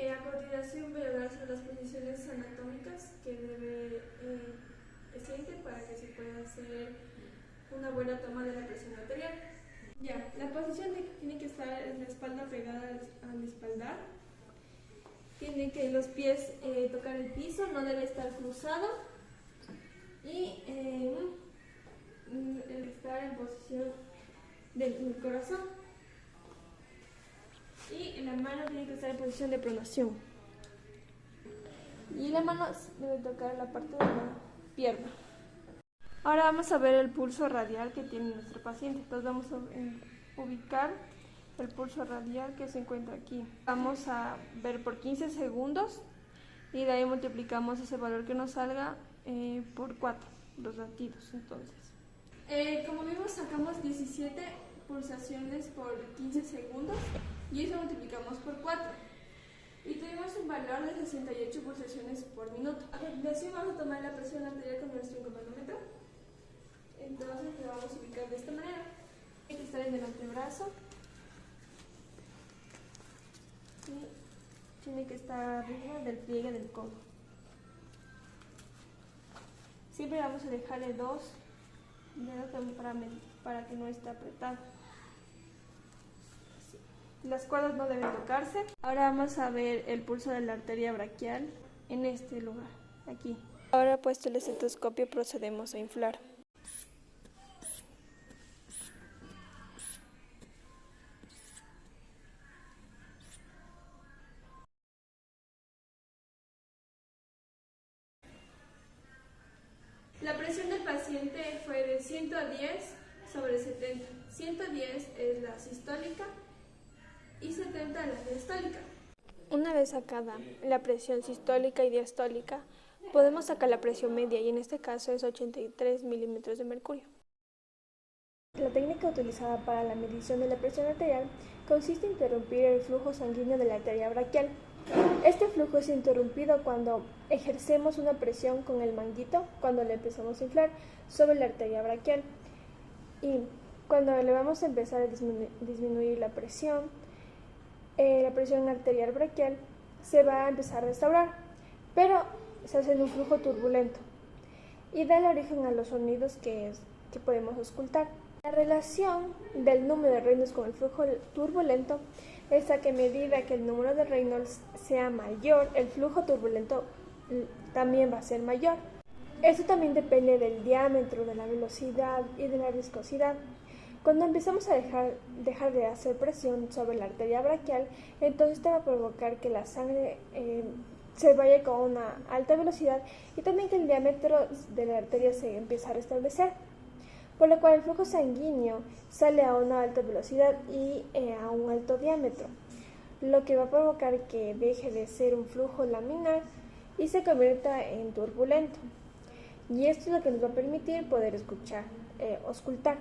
A continuación voy a hablar sobre las posiciones anatómicas que debe el paciente para que se pueda hacer una buena toma de la presión arterial. Ya, la posición tiene que estar en la espalda pegada al espaldar. Tiene que los pies tocar el piso, no debe estar cruzado. Y estar en posición del corazón. Y la mano tiene que estar en posición de pronación. Y la mano debe tocar la parte de la pierna. Ahora vamos a ver el pulso radial que tiene nuestro paciente. Entonces vamos a ubicar el pulso radial que se encuentra aquí. Vamos a ver por 15 segundos y de ahí multiplicamos ese valor que nos salga por 4, los latidos. Entonces, como vimos, sacamos 17 pulsaciones por 15 segundos y eso multiplicamos por 4. Y tuvimos un valor de 68 pulsaciones por minuto. A continuación vamos a tomar la presión arterial con nuestro manómetro. Entonces lo vamos a ubicar de esta manera. Tiene que estar en el antebrazo. Y tiene que estar arriba del pliegue del codo. Siempre vamos a dejarle 2 dedos para que no esté apretado. Las cuerdas no deben tocarse. Ahora vamos a ver el pulso de la arteria braquial en este lugar, aquí. Ahora puesto el estetoscopio procedemos a inflar. La presión del paciente fue de 110/70. 110 es la sistólica y 70 la diastólica. Una vez sacada la presión sistólica y diastólica, podemos sacar la presión media y en este caso es 83 milímetros de mercurio. La técnica utilizada para la medición de la presión arterial consiste en interrumpir el flujo sanguíneo de la arteria braquial. Este flujo es interrumpido cuando ejercemos una presión con el manguito, cuando le empezamos a inflar sobre la arteria braquial. Y cuando le vamos a empezar a disminuir la presión arterial braquial se va a empezar a restaurar, pero se hace en un flujo turbulento y da el origen a los sonidos que podemos auscultar. La relación del número de Reynolds con el flujo turbulento es a que a medida que el número de Reynolds sea mayor, el flujo turbulento también va a ser mayor. Esto también depende del diámetro, de la velocidad y de la viscosidad. Cuando empezamos a dejar de hacer presión sobre la arteria braquial, entonces esto va a provocar que la sangre se vaya con una alta velocidad y también que el diámetro de la arteria se empiece a restablecer, por lo cual el flujo sanguíneo sale a una alta velocidad y a un alto diámetro, lo que va a provocar que deje de ser un flujo laminar y se convierta en turbulento. Y esto es lo que nos va a permitir poder auscultar.